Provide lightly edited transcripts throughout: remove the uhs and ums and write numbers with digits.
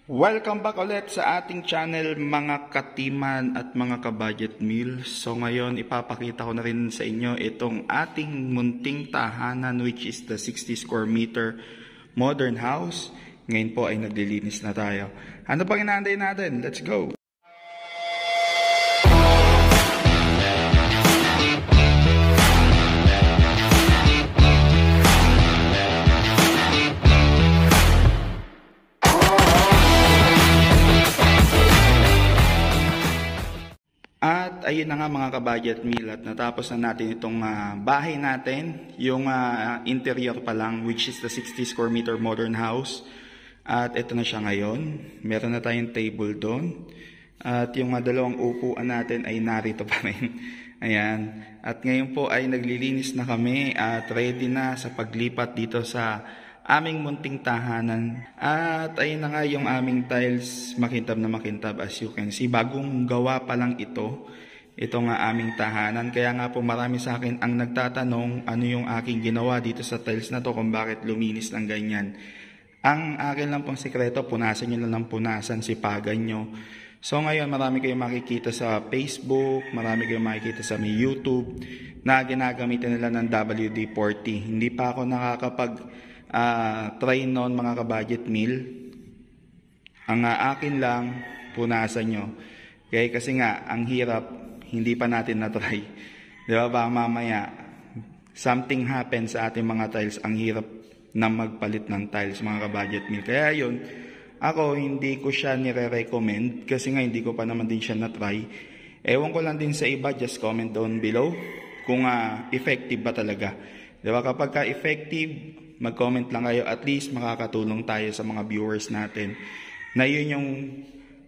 Welcome back ulit sa ating channel mga katiman at mga ka-budget meal. So ngayon ipapakita ko na rin sa inyo itong ating munting tahanan which is the 60 square meter modern house. Ngayon po ay naglilinis na tayo. Ano pang inaantay natin? Let's go! At ayun na nga mga ka-budget meal at natapos na natin itong bahay natin, yung interior pa lang which is the 60 square meter modern house. At ito na siya ngayon, meron na tayong table doon at yung dalawang upuan natin ay narito pa rin. Ayan, at ngayon po ay naglilinis na kami at ready na sa paglipat dito sa aming munting tahanan. At ayun na nga yung aming tiles, makintab na makintab as you can see. Bagong gawa pa lang ito nga aming tahanan. Kaya nga po marami sa akin ang nagtatanong ano yung aking ginawa dito sa tiles na to, kung bakit luminis ng ganyan. Ang akin lang pong sekreto, punasan nyo lang ng punasan, sipagan nyo. So ngayon marami kayong makikita sa Facebook, marami kayong makikita sa YouTube na ginagamitan nila ng WD-40. Hindi pa ako try noon mga ka-budget meal. Ang akin lang, punasan nyo. Okay? Kasi nga, ang hirap, hindi pa natin na-try. Diba ba mamaya, something happens sa ating mga tiles, ang hirap na magpalit ng tiles mga ka-budget meal. Kaya yun, ako hindi ko siya nire-recommend kasi nga hindi ko pa naman din siya na-try. Ewan ko lang din sa iba, just comment down below kung effective ba talaga. Diba kapag ka-effective, mag-comment lang kayo, at least makakatulong tayo sa mga viewers natin na yun yung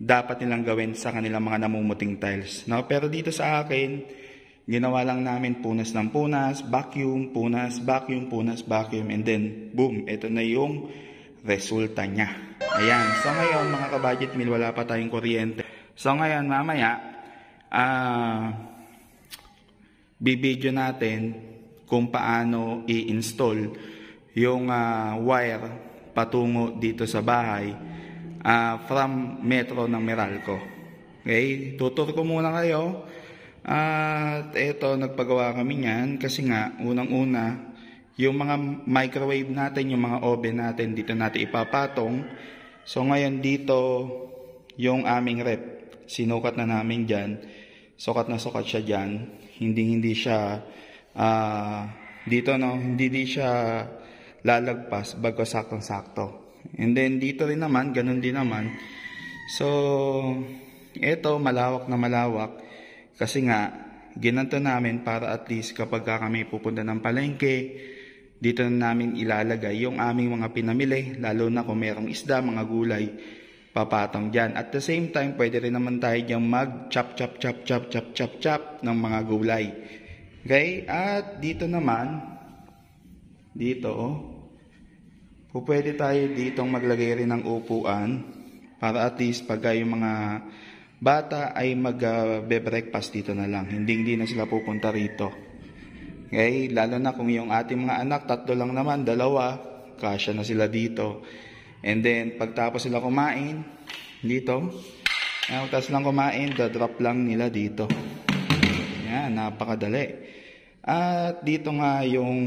dapat nilang gawin sa kanilang mga namumuting tiles. No? Pero dito sa akin, ginawa lang namin punas ng punas, vacuum, punas, vacuum, punas, vacuum, and then boom, ito na yung resulta niya. Ayan, so ngayon mga ka-budget meal, wala pa tayong kuryente. So ngayon mamaya, bibidyo natin kung paano i-install yung wire patungo dito sa bahay from Metro ng Meralco. Okay, tutur ko muna kayo. At eto, nagpagawa kami niyan kasi nga unang-una yung mga microwave natin, yung mga oven natin dito natin ipapatong. So ngayon dito yung aming rep, sinukat na namin diyan. Sukat na sukat siya diyan. Hindi siya dito hindi siya lalagpas bago saktong-sakto. And then dito rin naman, ganun din naman. So, ito malawak na malawak kasi nga ginanto namin para at least kapag kami pupunta ng palengke, dito na namin ilalagay yung aming mga pinamili, lalo na kung merong isda, mga gulay, papatong dyan. At the same time, pwede rin naman tayo dyan mag-chop ng mga gulay. Okay? At dito naman, pwede tayo ditong maglagay rin ng upuan para at least pag yung mga bata ay mag-breakfast dito na lang. Hindi na sila pupunta rito. Okay? Lalo na kung yung ating mga anak, 3 lang naman, 2, kasya na sila dito. And then, pagtapos sila kumain, dito, tapos lang kumain, drop lang nila dito. Yan, napakadali. At dito nga yung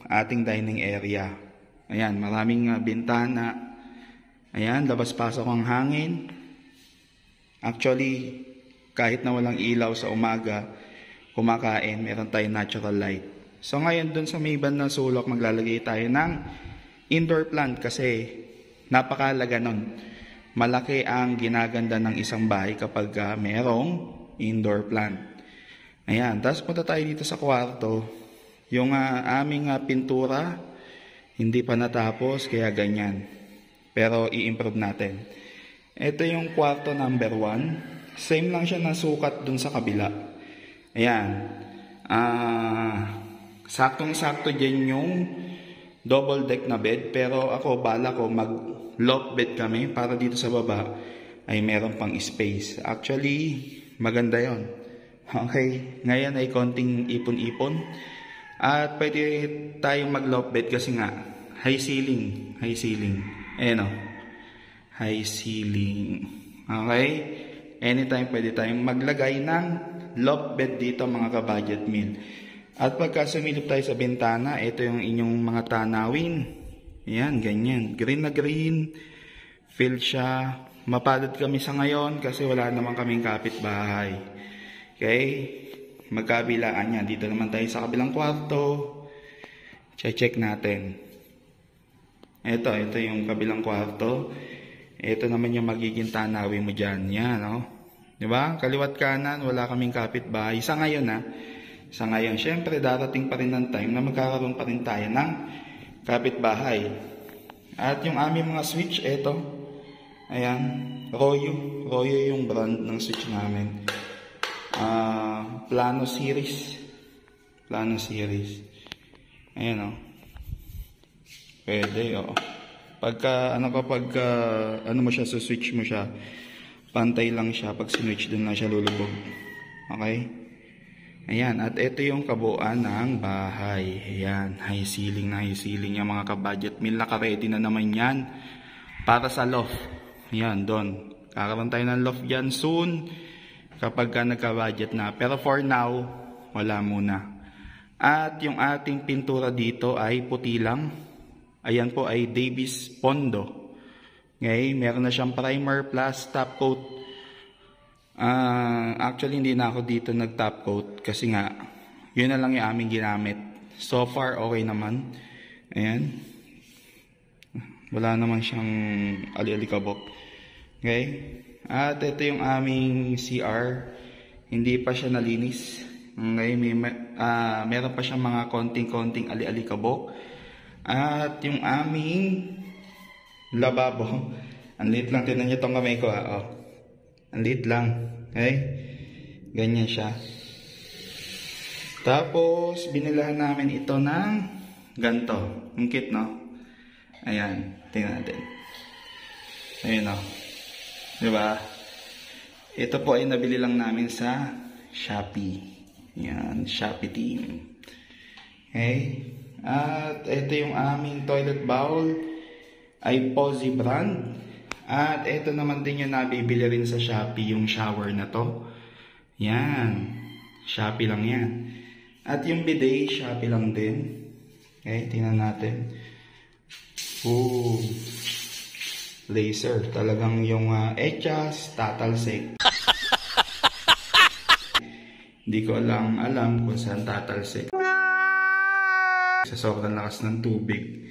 ating dining area. Ayan, maraming bintana. Ayan, labas-pasok ang hangin. Actually, kahit na walang ilaw sa umaga, kumakain, meron tayong natural light. So ngayon, dun sa may bandang sulok, maglalagay tayo ng indoor plant kasi napakalaga nun. Malaki ang ginaganda ng isang bahay kapag merong indoor plant. Ayan, tapos punta tayo dito sa kwarto. Yung aming pintura, hindi pa natapos, kaya ganyan. Pero i-improve natin. Ito yung kwarto number 1. Same lang siya na sukat dun sa kabila. Ayan. Saktong-sakto dyan yung double deck na bed. Pero ako, bala ko mag-loft bed kami para dito sa baba ay meron pang space. Actually, maganda yon. Okay. Ngayon ay konting ipon-ipon. At pwede tayong mag-loft bed kasi nga high ceiling. Ayan o. high ceiling. Okay? Anytime pwede tayong maglagay ng loft bed dito mga ka-budget meal. At pagka sumilip tayo sa bintana, ito yung inyong mga tanawin. Ayan, ganyan. Green na green. Filled siya. Mapalad kami sa ngayon kasi wala naman kaming kapitbahay. Okay? Magkabilaan niya. Dito naman tayo sa kabilang kwarto. Check natin. Ito yung kabilang kwarto. Ito naman yung magiging tanawin mo dyan. Yan, no? Diba? Kaliwat kanan, wala kaming kapitbahay. Sa ngayon, Sa ngayon, syempre, darating pa rin ng time na magkakaroon pa rin tayo ng kapitbahay. At yung aming mga switch, ito. Ayan, Royo. Royo yung brand ng switch namin. Plano series. Plano series. Ayan, Pwede, Pagka mo siya, switch mo siya, pantay lang siya. Pag sinwitch, dun lang siya lulubog. Okay? Ayan, at ito yung kabuuan ng bahay. Ayan, high ceiling na high ceiling yung mga ka-budget meal. Naka-ready na naman yan para sa loft. Ayan, doon. Kakaroon tayo ng loft dyan soon kapag ka nagka-budget na. Pero for now, wala muna. At yung ating pintura dito ay puti lang. Ayan po ay Davis Pondo. Okay, meron na siyang primer plus top coat. Actually, hindi na ako dito nag-top coat kasi nga, yun na lang yung aming ginamit. So far, okay naman. Ayan. Wala naman siyang ali-alikabok. Okay? At ito yung aming CR. Hindi pa siya nalinis. Okay? Meron pa siyang mga konting-konting ali-alikabok. At yung aming lababo. Ang liit lang. Tinan niyo itong kamay ko. Ang liit lang. Okay? Ganyan siya. Tapos, binilahan namin ito ng ganto. Ang cute, no? Ayan. Tingnan natin. Ayan, no? Diba? Ito po ay nabili lang namin sa Shopee. Ayan. Shopee team. Okay? At ito yung aming toilet bowl. Ay Posy brand. At ito naman din yung nabibili rin sa Shopee, yung shower na to. Yan. Shopee lang yan. At yung bidet, Shopee lang din. Okay, tingnan natin. Ooh. Laser. Talagang yung Echas tatalsik. Hindi ko alam kung saan tatalsik. Sa sobrang lakas ng tubig.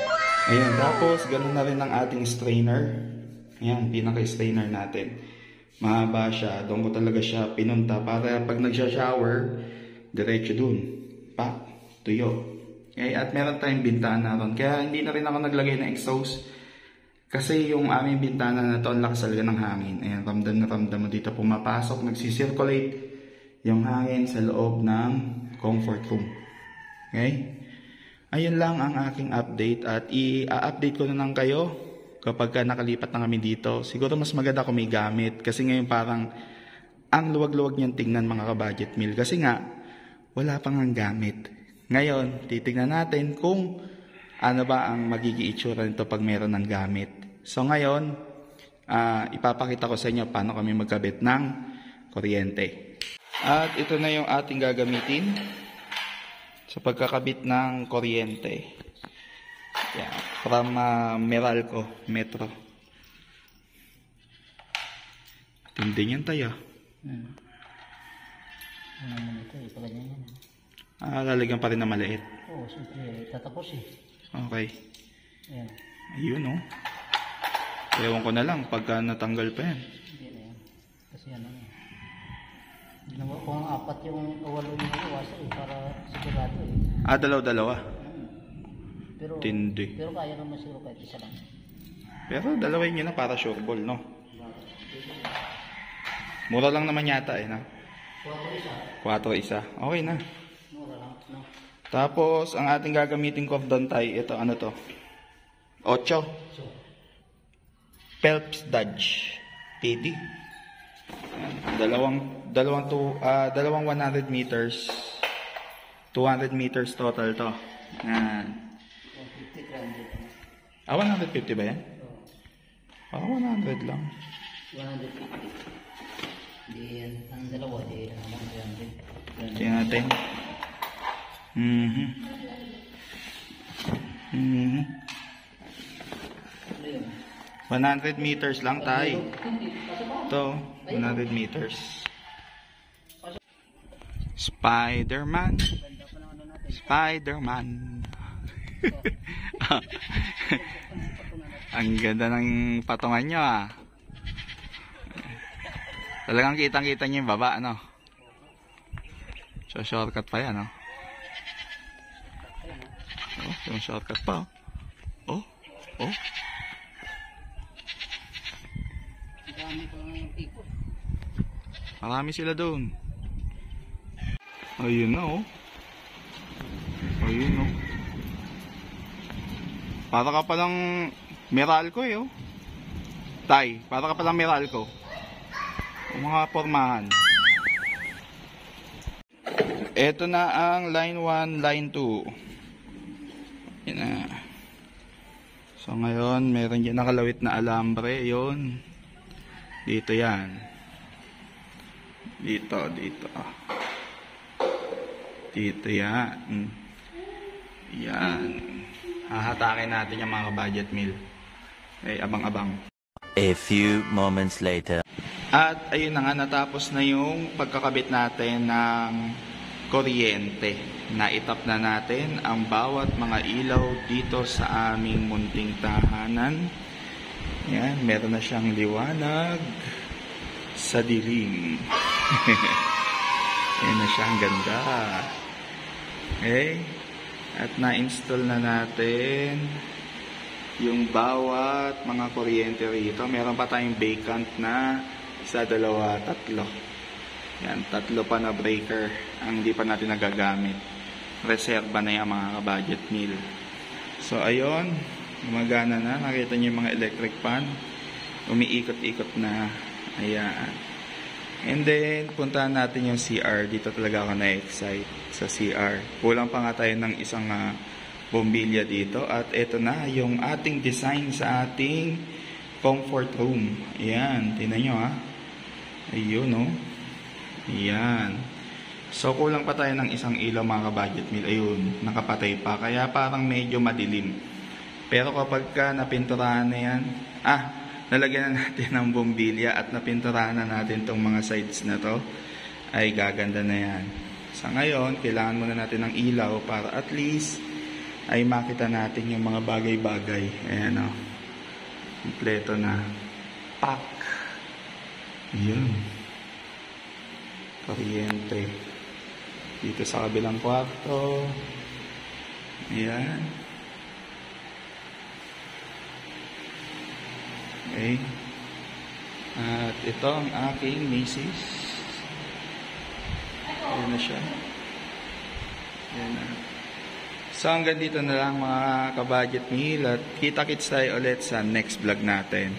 Ayan, tapos ganun na rin ang ating strainer. Ayan, pinaka-strainer natin. Mahaba siya. Doon ko talaga siya pinunta para pag nagsha-shower, diretso dun. Pak, tuyo. Okay, at meron tayong bintana ron. Kaya hindi na rin ako naglagay ng exhaust. Kasi yung aming bintana na to, ang lakas talaga ng hangin. Ayan, ramdam na ramdam mo dito pumapasok. Nagsisirculate yung hangin sa loob ng comfort room. Okay? Ayun lang ang aking update. At i-update ko na lang kayo kapag nakalipat na kami dito. Siguro mas maganda kung may gamit. Kasi ngayon parang ang luwag-luwag niyan tingnan mga ka-budget meal. Kasi nga, wala pang ang gamit. Ngayon, titignan natin kung ano ba ang magiging itsura nito pag meron ng gamit. So ngayon, ipapakita ko sa inyo paano kami magkabit ng kuryente. At ito na yung ating gagamitin sa pagkakabit ng kuryente. Yeah, from Meralco Metro. Tindi niyan tayo. Lalagyan pa rin na maliit. Oo, siyempre, tatapos Okay. Ayan. Ayun, Ewan ko na lang pagka natanggal pa yan. Hindi na yan. Kasi ginawa ko ang apat yung walo yung nawasa para sigurado Dalaw-dalawa. Pero, Tindi. Pero kaya naman siguro kahit isa lang. Pero dalawin nyo na para sure ball, no? Mura lang naman yata, no? 4 isa. Okay na. Mura lang, no? Tapos, ang ating gagamitin ko doon tayo, ito, ano to? 8. Phelps Dodge PD. Dalawang 100 meters. 200 meters total to. Yan. 150 ba yan? Parang 100 lang. 150. Di yan. Ang dalawa, di yan naman 300. Tingnan natin. Ano yun? 100 meters lang tayo. Ito, 100 meters. Spider-Man. Spider-Man. Ang ganda ng patungan nyo ah. Talagang kitang-kita nyo yung baba, ano? So, shortcut pa yan, oh. Oh, yung shortcut pa, oh. Oh, oh. Dami ko lang yung people. Marami sila doon. Ayun na, oh. Ayun, oh. Para ka palang Meralco, eh, oh. Tay, para ka palang Meralco. Mga pormahan. Ito na ang line 1, line 2. Yan na. So ngayon, meron dyan nakalawit na alambre. Yun. Dito yan. Dito, dito. Dito yan. Yan. Hahatakin natin yung mga budget meal. Okay, abang-abang. A few moments later. At ayun na nga, natapos na yung pagkakabit natin ng kuryente. Naitap na natin ang bawat mga ilaw dito sa aming munting tahanan. Yan, meron na siyang liwanag sa dilim. Yan na siya, ang ganda. Okay? At na-install na natin yung bawat mga kuryente rito. Meron pa tayong vacant na sa 2, 3. Yan, 3 pa na breaker ang hindi pa natin nagagamit. Reserva na yung mga budget meal. So, ayun. Gumagana na. Nakita niyo yung mga electric fan. Umiikot-ikot na. Ayan. And then, puntahan natin yung CR. Dito talaga ako na-excite sa CR. Kulang pa nga tayo ng isang bombilya dito. At ito na yung ating design sa ating comfort room. Ayan. Tingnan nyo ha. Ayun no. Ayan. So, kulang pa tayo ng isang ilaw mga budget meal. Ayun. Nakapatay pa. Kaya parang medyo madilim. Pero kapag ka napinturahan na yan, nalagyan na natin ng bombilya at napinturahan na natin tong mga sides na to, ay gaganda na yan. Sa ngayon, kailangan muna natin ng ilaw para at least ay makita natin yung mga bagay-bagay. Ayan o. Kompleto na. Pak! Yun. Kuryente. Dito sa kabilang kwarto. Ayan. Okay. At ito ang aking misis. Ayan na siya. Ayan na. So hanggang dito na lang mga kabudget meal at kita-kits tayo ulit sa next vlog natin.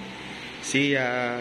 See ya!